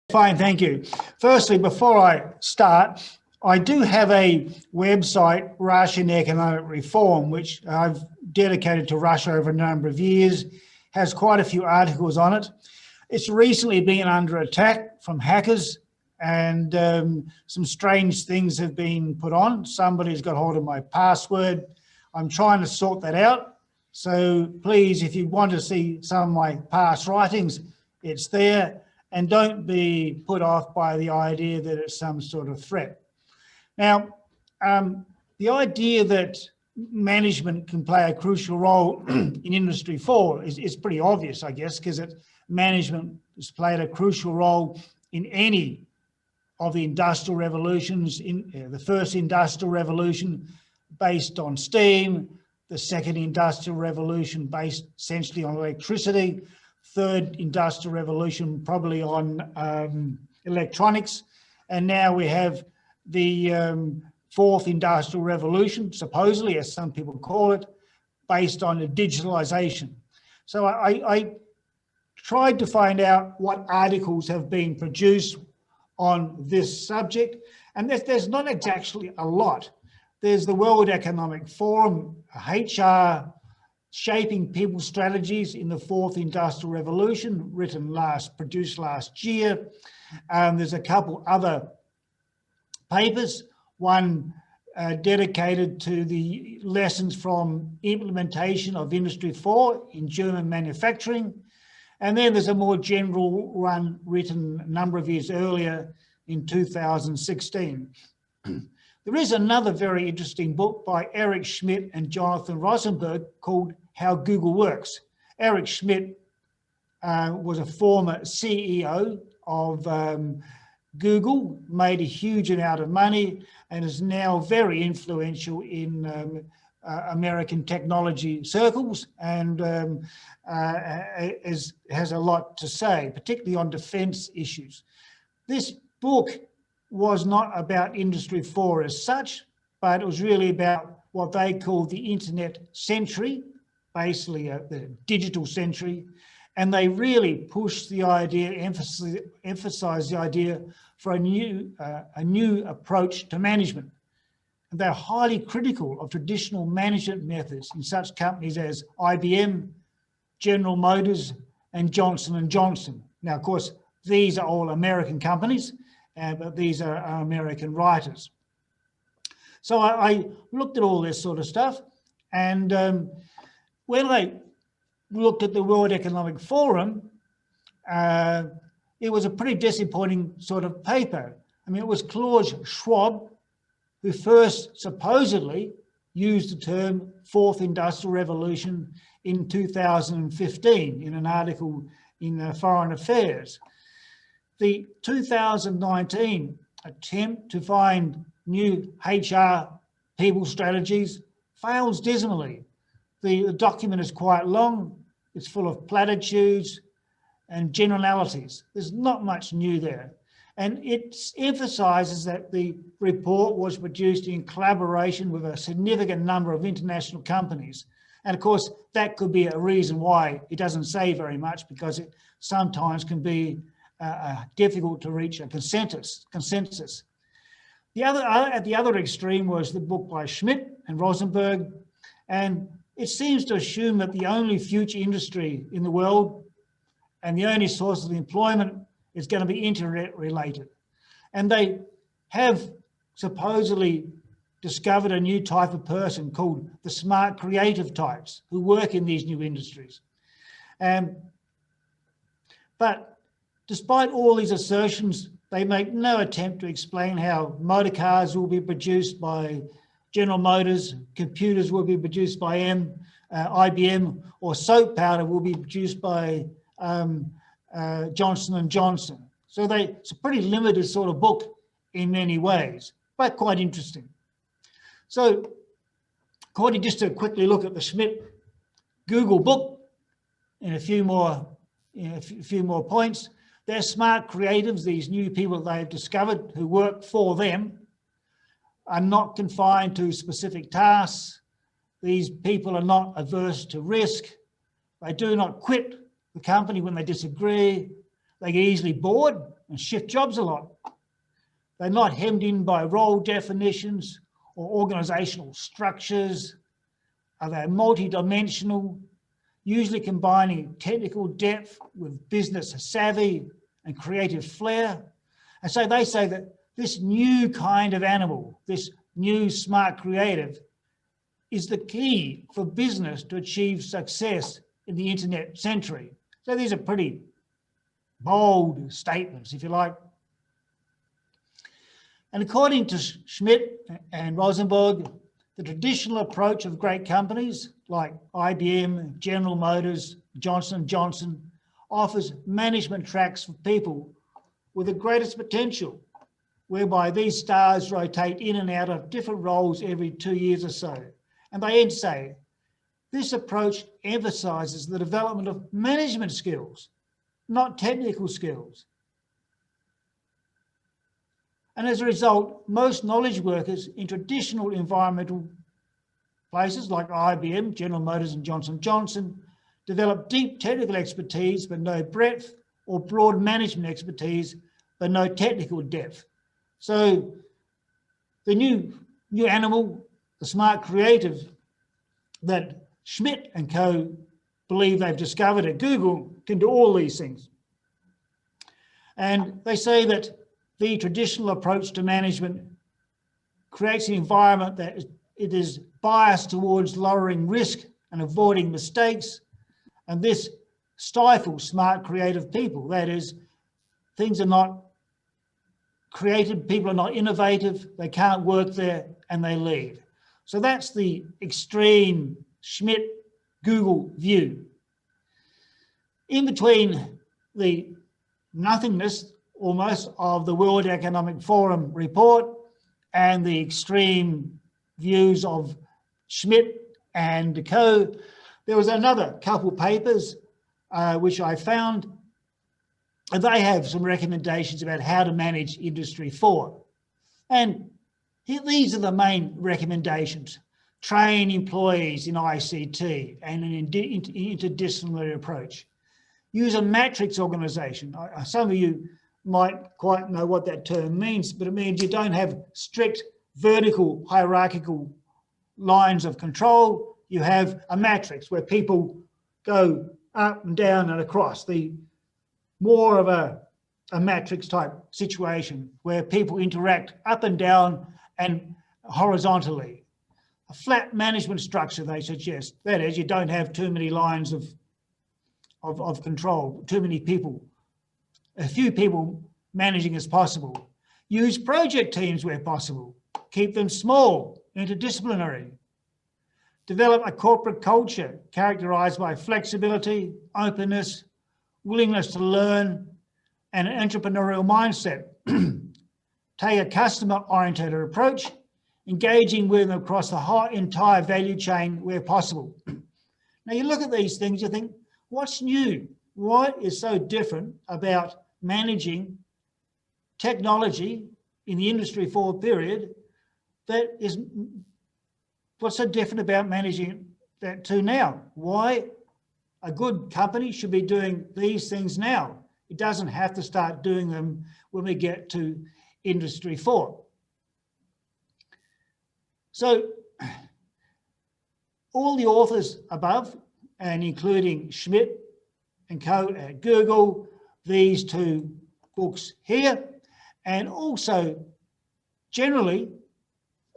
Fine, thank you. Firstly, before I start, I do have a website, Russian Economic Reform, which I've dedicated to Russia over a number of years, has quite a few articles on it. It's recently been under attack from hackers, and some strange things have been put on. Somebody's got hold of my password. I'm trying to sort that out. So please, if you want to see some of my past writings, it's there. And don't be put off by the idea that it's some sort of threat. Now, the idea that management can play a crucial role in Industry 4 is pretty obvious, I guess, because management has played a crucial role in any of the industrial revolutions. In the first industrial revolution based on steam, the second industrial revolution based essentially on electricity, third industrial revolution probably on electronics, and now we have the fourth industrial revolution, supposedly, as some people call it, based on the digitalization. So I tried to find out what articles have been produced on this subject, and there's not exactly a lot. There's the World Economic Forum, HR, Shaping People's Strategies in the Fourth Industrial Revolution, produced last year. There's a couple other papers, one dedicated to the lessons from implementation of Industry 4 in German manufacturing. And then there's a more general one written a number of years earlier in 2016. There is another very interesting book by Eric Schmidt and Jonathan Rosenberg called How Google Works. Eric Schmidt was a former CEO of Google, made a huge amount of money, and is now very influential in American technology circles, and has a lot to say, particularly on defense issues. This book was not about Industry 4 as such, but it was really about what they called the internet century, basically the digital century, and they really pushed the idea, emphasized the idea for a new approach to management. And they're highly critical of traditional management methods in such companies as IBM, General Motors, and Johnson & Johnson. Now, of course, these are all American companies, but these are American writers. So I looked at all this sort of stuff, and when I looked at the World Economic Forum, it was a pretty disappointing sort of paper. I mean, it was Klaus Schwab who first supposedly used the term Fourth Industrial Revolution in 2015 in an article in Foreign Affairs. The 2019 attempt to find new HR people strategies fails dismally. The document is quite long, it's full of platitudes and generalities. There's not much new there. And it emphasises that the report was produced in collaboration with a significant number of international companies. And of course, that could be a reason why it doesn't say very much, because it sometimes can be difficult to reach a consensus. At the other extreme was the book by Schmidt and Rosenberg, and it seems to assume that the only future industry in the world and the only source of employment is going to be internet related. And they have supposedly discovered a new type of person called the smart creative types who work in these new industries. But despite all these assertions, they make no attempt to explain how motor cars will be produced by General Motors, computers will be produced by IBM, or soap powder will be produced by Johnson & Johnson. So it's a pretty limited sort of book in many ways, but quite interesting. So according, just to quickly look at the Schmidt Google book and a few more points, they're smart creatives, these new people they've discovered who work for them, are not confined to specific tasks. These people are not averse to risk. They do not quit the company when they disagree. They get easily bored and shift jobs a lot. They're not hemmed in by role definitions or organisational structures. They're multi-dimensional, usually combining technical depth with business savvy and creative flair. And so they say that this new kind of animal, this new smart creative, is the key for business to achieve success in the internet century. So these are pretty bold statements, if you like. And according to Schmidt and Rosenberg, the traditional approach of great companies like IBM, General Motors, Johnson & Johnson offers management tracks for people with the greatest potential, whereby these stars rotate in and out of different roles every 2 years or so. And they end say, this approach emphasises the development of management skills, not technical skills. And as a result, most knowledge workers in traditional environmental places like IBM, General Motors and Johnson & Johnson develop deep technical expertise but no breadth, or broad management expertise but no technical depth. So the new animal, the smart creative that Schmidt and co believe they've discovered at Google can do all these things. And they say that the traditional approach to management creates an environment that it is biased towards lowering risk and avoiding mistakes. And this stifles smart, creative people. That is, things are not creative, people are not innovative, they can't work there, and they leave. So that's the extreme Schmidt-Google view. In between the nothingness almost of the World Economic Forum report and the extreme views of Schmidt and co, there was another couple papers which I found, and they have some recommendations about how to manage Industry 4. And these are the main recommendations. Train employees in ICT and an interdisciplinary approach. Use a matrix organisation. Some of you might quite know what that term means, but it means you don't have strict vertical hierarchical lines of control. You have a matrix where people go up and down and across. The more of a matrix type situation where people interact up and down and horizontally. A flat management structure, they suggest. That is, you don't have too many lines of control, too many people, a few people managing as possible. Use project teams where possible. Keep them small, interdisciplinary. Develop a corporate culture characterised by flexibility, openness, willingness to learn, and an entrepreneurial mindset. Take a customer-oriented approach, engaging with them across the whole entire value chain where possible. Now you look at these things, you think, what's new? What is so different about managing technology in the Industry 4 period that is, what's so different about managing that to now? Why a good company should be doing these things now? It doesn't have to start doing them when we get to Industry 4. So all the authors above, and including Schmidt and co at Google, these two books here, and also generally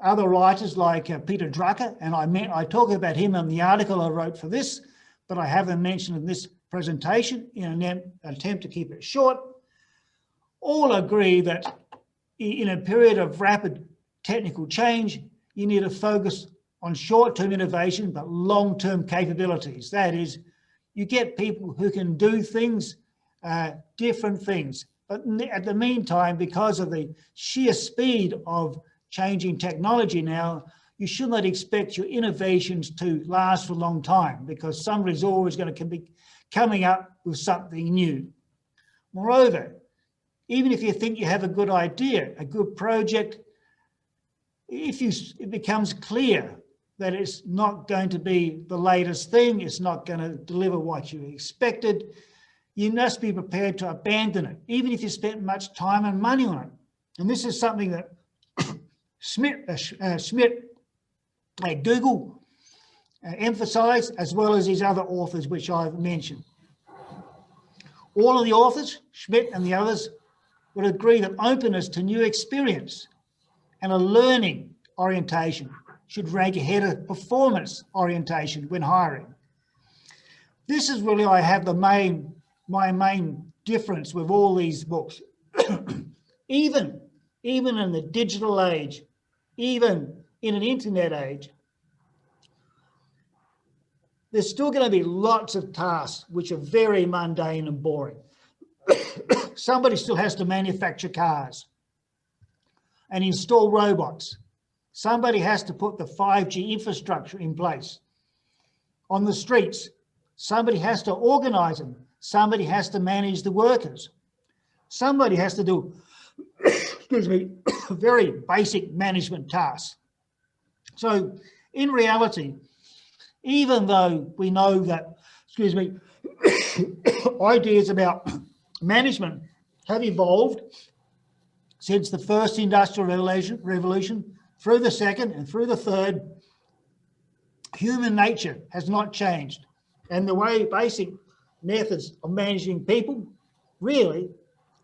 other writers like Peter Drucker, and I talk about him in the article I wrote for this, but I haven't mentioned in this presentation in an attempt to keep it short, all agree that in a period of rapid technical change, you need to focus on short-term innovation, but long-term capabilities. That is, you get people who can do things, different things. But at the meantime, because of the sheer speed of changing technology now, you should not expect your innovations to last for a long time, because somebody's is always going to be coming up with something new. Moreover, even if you think you have a good idea, a good project, if it becomes clear that it's not going to be the latest thing, it's not going to deliver what you expected, you must be prepared to abandon it, even if you spent much time and money on it. And this is something that Schmidt at Google emphasised, as well as these other authors which I've mentioned. All of the authors, Schmidt and the others, would agree that openness to new experience and a learning orientation should rank ahead of performance orientation when hiring. This is really, I have my main difference with all these books. Even in the digital age, even in an internet age, there's still going to be lots of tasks which are very mundane and boring. Somebody still has to manufacture cars and install robots. Somebody has to put the 5G infrastructure in place. On the streets, somebody has to organise them. Somebody has to manage the workers. Somebody has to do, excuse me, very basic management tasks. So in reality, even though we know that, excuse me, ideas about management have evolved since the first industrial revolution, through the second and through the third, human nature has not changed. And the way basic methods of managing people really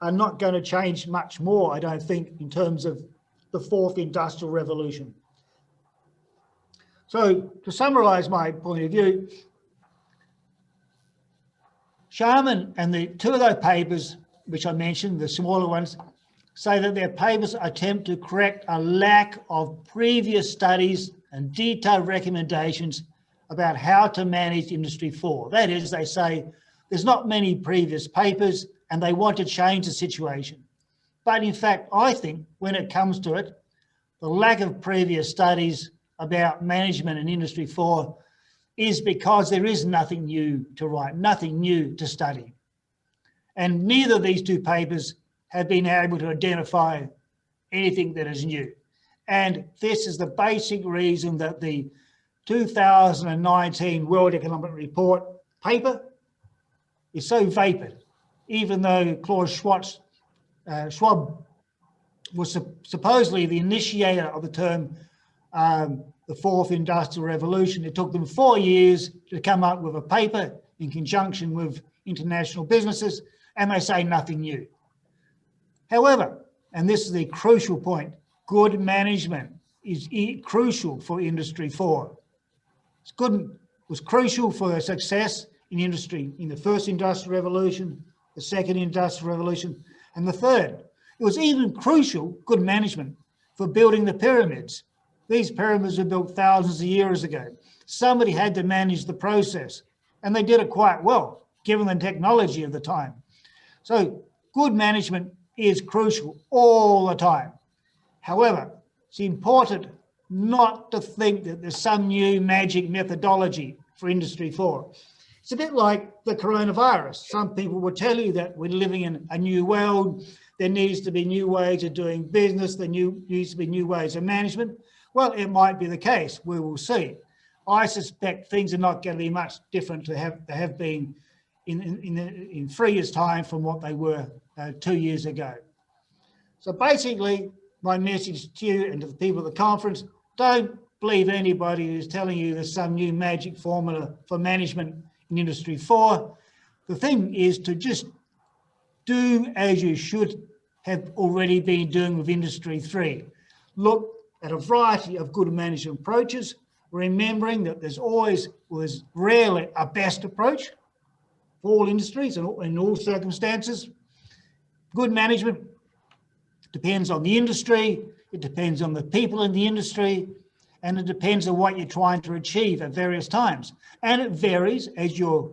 are not going to change much more, I don't think, in terms of the fourth industrial revolution. So to summarise my point of view, Sharman and the two of those papers, which I mentioned, the smaller ones, say that their papers attempt to correct a lack of previous studies and detailed recommendations about how to manage Industry 4. That is, they say there's not many previous papers and they want to change the situation. But in fact, I think when it comes to it, the lack of previous studies about management in Industry 4 is because there is nothing new to write, nothing new to study. And neither of these two papers have been able to identify anything that is new. And this is the basic reason that the 2019 World Economic Report paper is so vapid, even though Klaus Schwab was supposedly the initiator of the term the fourth industrial revolution. It took them 4 years to come up with a paper in conjunction with international businesses, and they say nothing new. However, and this is the crucial point, good management is crucial for Industry 4. It was crucial for the success in industry in the first industrial revolution, the second industrial revolution, and the third. It was even crucial, good management, for building the pyramids. These pyramids were built thousands of years ago. Somebody had to manage the process, and they did it quite well, given the technology of the time. So good management is crucial all the time. However, it's important not to think that there's some new magic methodology for Industry 4. It's a bit like the coronavirus. Some people will tell you that we're living in a new world. There needs to be new ways of doing business. There needs to be new ways of management. Well, it might be the case. We will see. I suspect things are not going to be much different to have been in 3 years' time from what they were 2 years ago. So basically, my message to you and to the people at the conference, don't believe anybody who's telling you there's some new magic formula for management in Industry 4. The thing is to just do as you should have already been doing with Industry 3. Look at a variety of good management approaches, remembering that there's rarely a best approach for all industries and in all circumstances. Good management depends on the industry, it depends on the people in the industry, and it depends on what you're trying to achieve at various times. And it varies as your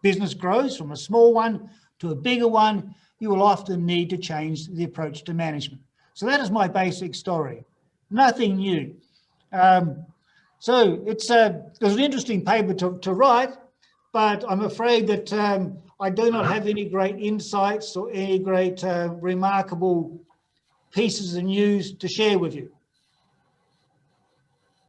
business grows from a small one to a bigger one. You will often need to change the approach to management. So that is my basic story. Nothing new. So there's an interesting paper to write, but I'm afraid that I do not have any great insights or any great remarkable pieces of news to share with you.